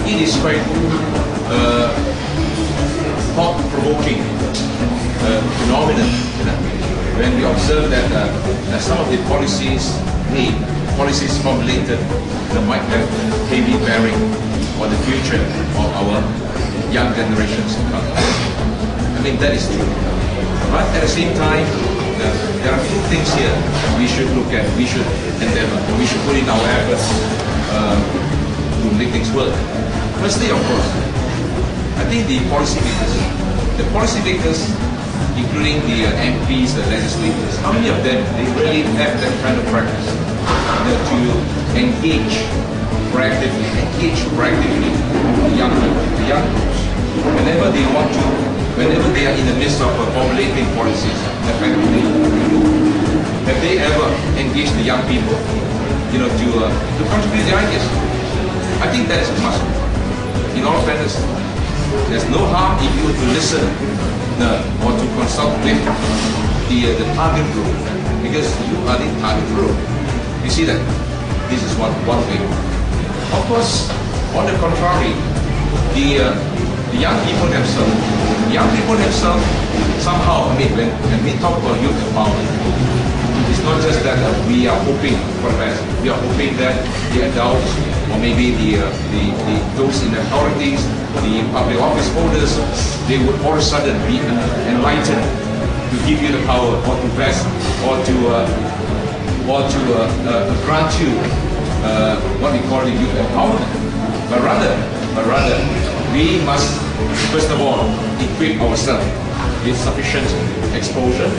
it is quite thought-provoking phenomenon, when we observe that some of the policies formulated that might have heavy bearing on the future of our young generations to come. I mean, that is true. But at the same time, there are two things here we should look at, we should endeavor, we should put in our efforts to make things work. Firstly, of course, I think the policy makers, including the MPs, the legislators, how many of them, they really have that kind of practice, to engage proactively the young groups, whenever they want to, whenever they are in the midst of formulating policies, effectively. Have they ever engaged the young people, to contribute their ideas? I think that is a must. In all fairness, there's no harm if you were to listen or to consult with the target group, because you are the target group. You see that? This is one thing. Of course, on the contrary, the young people themselves, somehow, I mean, when we talk about youth empowerment, it's not just that we are hoping for the best. We are hoping that the adults, or maybe those in authorities, the public office holders, they would all of a sudden be enlightened to give you the power, or to vest, or to grant you what we call the youth empowerment. But rather, we must first of all equip ourselves with sufficient exposure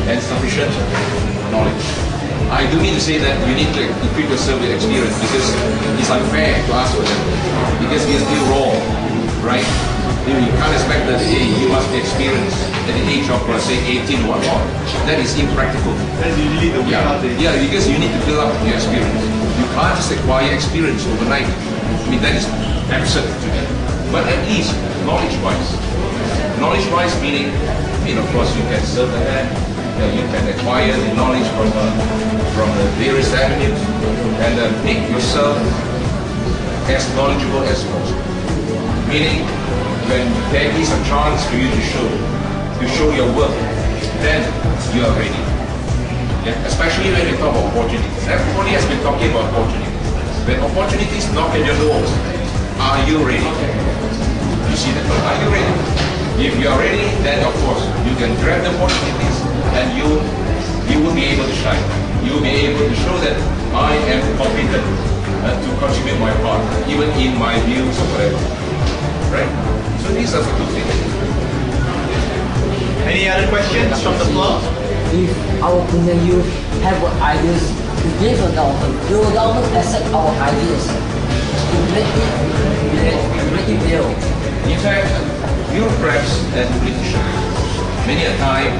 and sufficient knowledge. I do mean to say that you need to equip yourself with experience, because it's unfair to ask for them, because we are still raw, right? You can't expect that, hey, you must be experienced at the age of, say, 18 or more. That is impractical. That's usually the way out there. Yeah, because you need to build up your experience. You can't just acquire experience overnight. I mean, that is absurd to me. But at least, knowledge-wise. Knowledge-wise meaning, of course, you can serve the hand, you can acquire the knowledge from the various avenues, and make yourself as knowledgeable as possible. Meaning, when there is a chance for you to show your work, then you are ready. Yeah? Especially when we talk about opportunities. Everybody has been talking about opportunities. When opportunities knock at your doors, are you ready? You see that? Are you ready? If you are ready, then of course you can grab the opportunities, and you will be able to shine. You will be able to show that I am competent to contribute my part, even in my views or whatever. Right? So these are the two things. Any other questions from the floor? If our Penang youth have ideas to give a government, will the government accept our ideas to make it real? In fact, bureaucrats and politicians, many a time,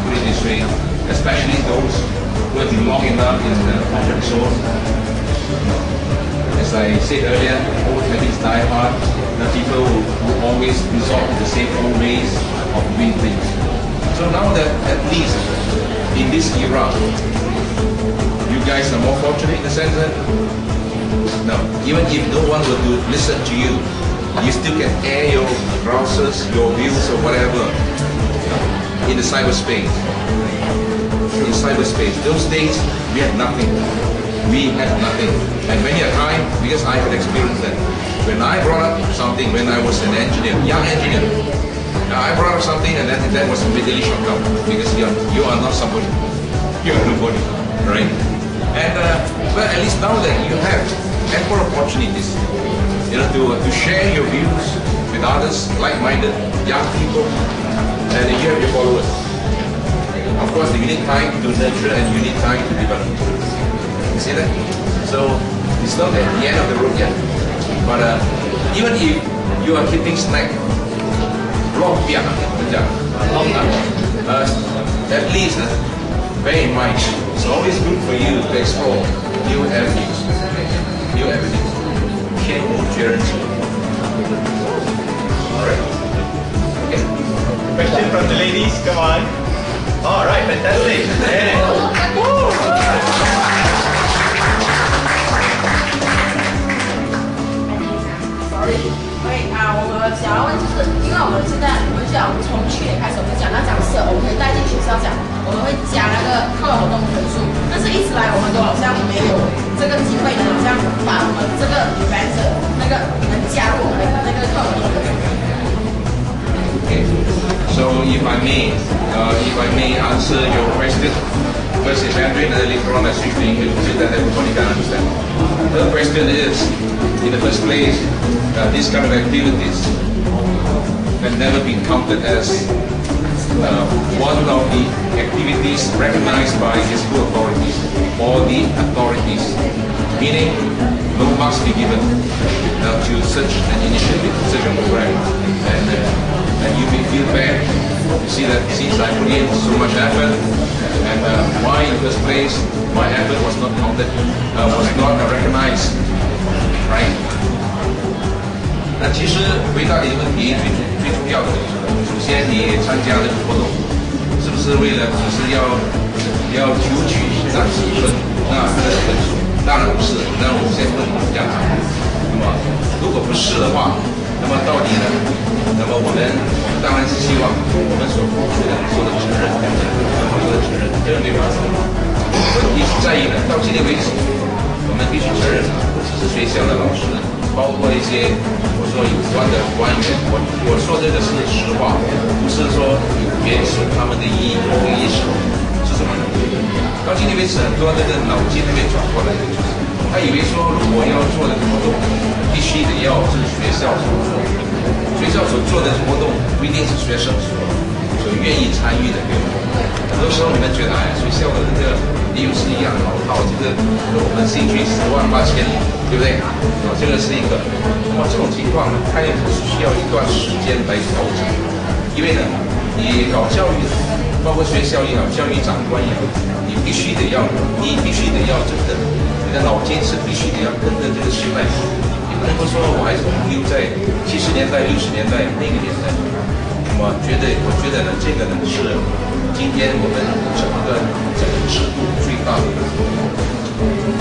put it this way, especially those who have been long enough in the comfort zone, as I said earlier, old habits die hard. The people who always resort to the same old ways of doing things. So now that at least in this era, you guys are more fortunate in the sense that now, even if no one were to listen to you, you still can air your grouses, your views or whatever in the cyberspace. In cyberspace. Those days we had nothing. We had nothing. And many a time, because I had experienced that, when I brought up something when I was an engineer, young engineer, I brought up something and that was immediately shut down, because you are not somebody. You are nobody, right? And but at least now that you have ample opportunities, to share your views with others, like-minded young people, and you have your followers. Of course, you need time to nurture and you need time to develop. You see that? So it's not at the end of the road yet. But even if you are hitting snack, at least bear in mind, it's always good for you to explore new avenues. Alright. Okay. Question from the ladies, come on. Alright, fantastic. OK 啊，我们想要问就是，因为我们现在从去年开始我们讲到讲社，我们可以带进学校讲，我们会加那个课外活动分数，但是一直来我们都好像没有这个机会呢，好像把我们这个 event 那个能加入我们那个课外活动分数。Okay. So if I may answer your question, first in Mandarin and later on I switch to English so that everybody can understand. The question is, in the first place, these kind of activities have never been counted as one of the activities recognized by the school authorities or the authorities, meaning no marks be given to such an initiative, such a program. And you may feel bad to see that since I put in so much effort and why in the first place my effort was not counted, was not recognized, right? 那其实回答你的问题最重要的就是，首先你参加这个活动，是不是为了只是要求取那几分那这个分数？当然不是。那我先问你们家长，那么如果不是的话，那么到底呢？那么我们当然是希望我们所付出的做的承认，对吧？问题是在于呢，到今天为止，我们必须承认，不只是学校的老师，包括一些我说有关的官员，我说这个是实话，不是说有贬损他们的意识，是什么呢？到今天为止，很多这个脑筋那边转过来的就是，他以为说如果要做的活动，必须得要是学校所做的。学校所做的活动不一定是学生所愿意参与的，对吧？很多时候你们觉得，哎，学校的这个理由是一样老套，这个跟我们兴趣108000里，对不对？这个是一个。那么这种情况呢，它也是需要一段时间来调整，因为呢，你搞教育的，包括学校也好，教育长官也好，你必须得要真的，你的脑筋是必须得要跟着这个时代。不能够说我还是停留在70年代、60年代那个年代。我觉得呢，这个呢是今天我们整个制度最大的。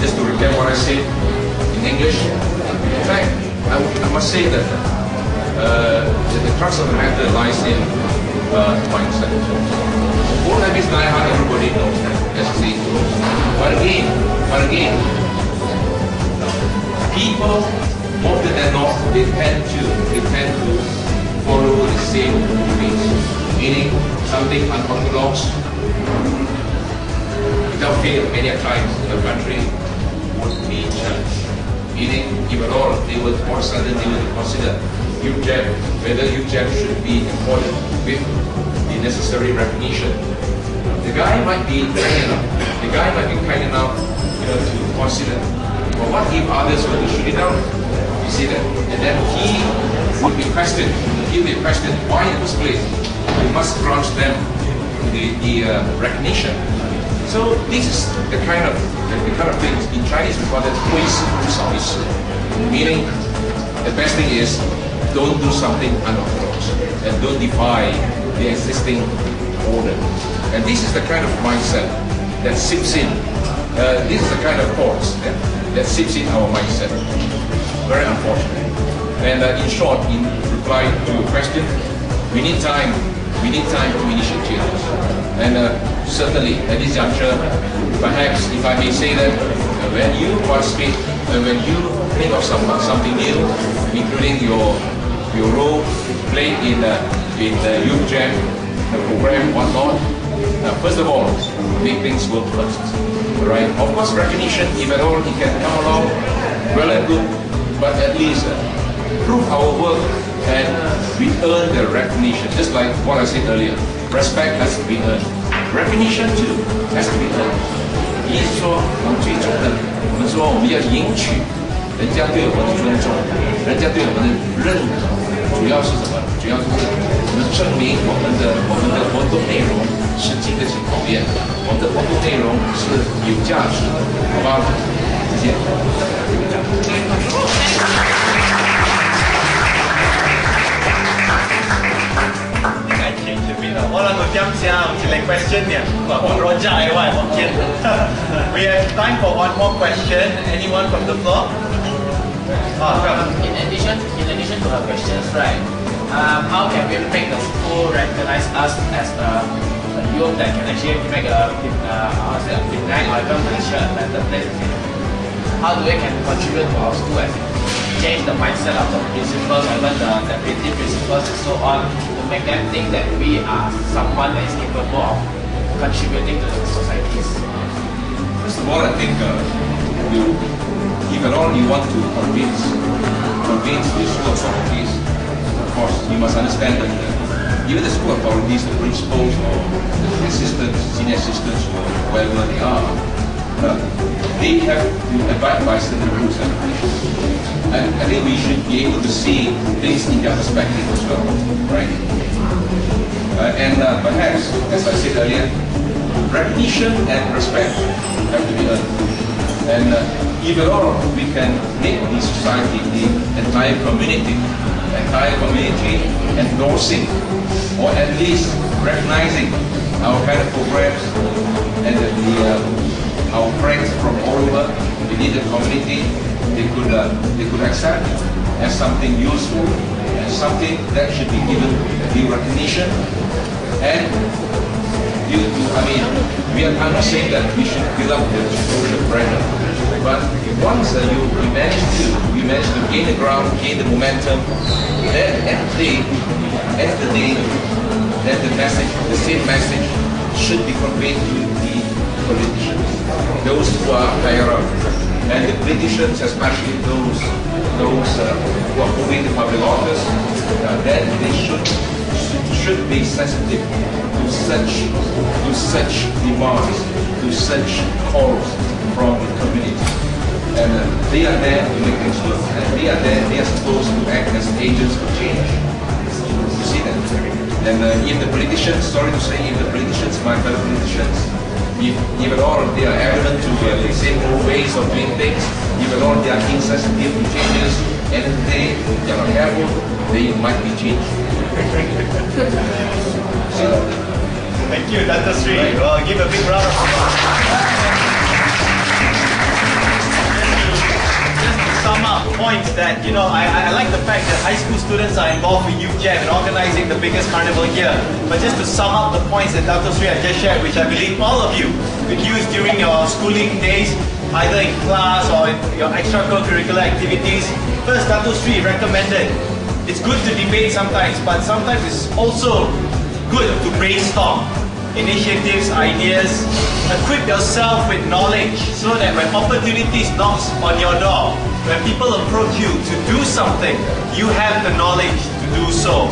Just to recap what I said in English. In fact, I must say that the crux of the matter lies in mindset. All that is hard, everybody knows that. As you see. But again, people. Often than not, they tend to follow the same ways, meaning something unorthodox. Without fail, many times the country would be challenged. Meaning, if at all, they would all of a sudden they would consider youth jab, whether youth jab should be employed with the necessary recognition. The guy might be kind enough, to consider. But what if others were to shoot it down? You see that? And then he would be questioned. He'll be questioned why in the first place we must grant them the recognition. So this is the kind of things in Chinese we call it 挥师不少一师, meaning the best thing is don't do something unorthodox and don't defy the existing order. And this is the kind of mindset that seeps in. This is the kind of thoughts that seeps in our mindset. Very unfortunate. And in short, in reply to your question, we need time to initiate changes. And certainly at this juncture, perhaps if I may say that, when you participate, when you think of something new, including your role played in the youth jam, the program, whatnot, first of all, make things work first. Right? Of course, recognition, if at all it can come along, well and good. But at least prove our work and we earn the recognition. Just like what I said earlier, respect has to be earned. Recognition too has to be earned. 也就是说，最终的，我们说我们要赢取人家对我们的尊重，人家对我们的认可，主要是什么？主要就是我们证明我们的活动内容是经得起考验，我们的活动内容是有价值的，好吧？谢谢。Orang tu tiap siang select question ni. Rojak awak mungkin. We have time for one more question. Anyone from the floor? In addition to her questions, right? How can we make the school recognize us as a youth that can actually make a Penang or even Malaysia a better place? How do we can contribute to our school and change the mindset of the principals or even the deputy principals and so on to make them think that we are someone that is capable of contributing to the societies? First of all, I think if at all you want to convince the school authorities, of course, you must understand that even the school authorities, the principals or the assistants, senior assistants or wherever they are, they have to abide by certain rules and regulations. And I think we should be able to see things in their perspective as well, right? Perhaps, as I said earlier, recognition and respect have to be earned. And if at all we can make the society, the entire community endorsing or at least recognizing our kind of programs and our friends from all over within the community, they could accept as something useful and something that should be given due recognition. And I'm not saying that we should build up the social pressure, but once we manage to gain the ground, gain the momentum, then at the day, then the same message should be conveyed to the politicians, those who are higher up, and the politicians, especially those who are holding the public office, then they should be sensitive to such demands, to such calls from the community. And they are there to make things work. And they are supposed to act as agents of change. You see that? And if the politicians, my fellow politicians, if at all they are adamant to the same old ways of doing things, if at all they are insensitive to changes, and if they are not careful, they might be changed. Thank you, Dr. Sri. Well, give a big round of applause. Sum up points that, I like the fact that high school students are involved with Youth Jam and organizing the biggest carnival here. But just to sum up the points that Dr. Sri had just shared, which I believe all of you could use during your schooling days, either in class or in your extracurricular activities. First, Dr. Sri recommended it's good to debate sometimes, but sometimes it's also good to brainstorm initiatives, ideas. Equip yourself with knowledge so that when opportunities knocks on your door, when people approach you to do something, you have the knowledge to do so.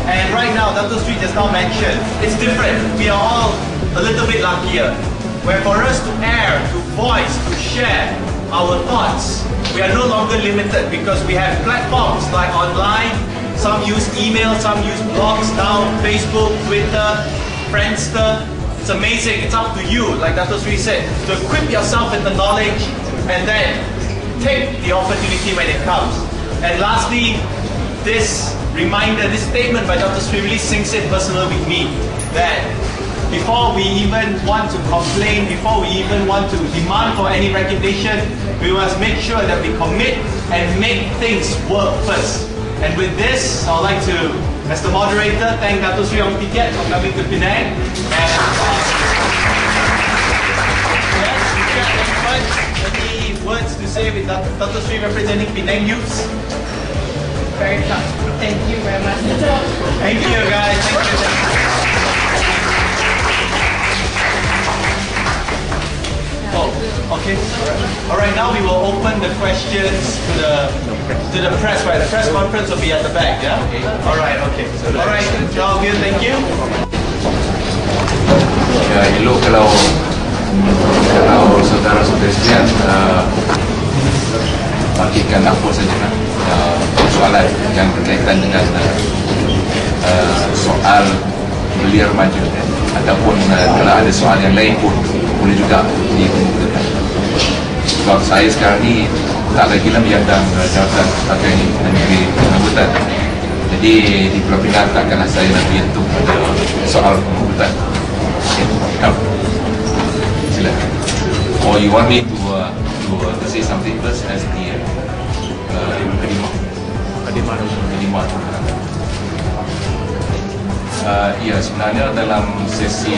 And right now, Dr. Sri just now mentioned, it's different. We are all a little bit luckier. Where for us to air, to voice, to share our thoughts, we are no longer limited because we have platforms like online. Some use email, some use blogs now, Facebook, Twitter, Friendster. It's amazing. It's up to you, like Dr. Sri said, to equip yourself with the knowledge and then take the opportunity when it comes. And lastly, this reminder, this statement by Dr. Sri really sinks in personally with me, that before we even want to complain, before we even want to demand for any recognition, we must make sure that we commit and make things work first. And with this, I'd like to, as the moderator, thank Dr. Sri Keat for coming to Penang. And any words to say with Dr. Sri representing Penang Youths? Very tough. Thank you very much. Thank you, guys. Thank you. Oh, okay. All right. Now we will open the questions to the press. Right, the press conference will be at the back. Yeah. All right. Okay. All right. All good. Thank you. Ya, elok kalau saudara-saudara sekalian bagikan apa saja soalan yang berkaitan dengan soal belia remaja, ataupun kalau ada soal yang lain pun boleh juga dikemukakan. Sebab saya sekarang ni tak lagi menyandang jawatan sebagai Menteri Pembangunan. Jadi di Pulau Pinang takkanlah saya nak menyentuh pada soal pembangunan. Silakan. Or you want me to say something first as the Lima. Ya, sebenarnya dalam sesi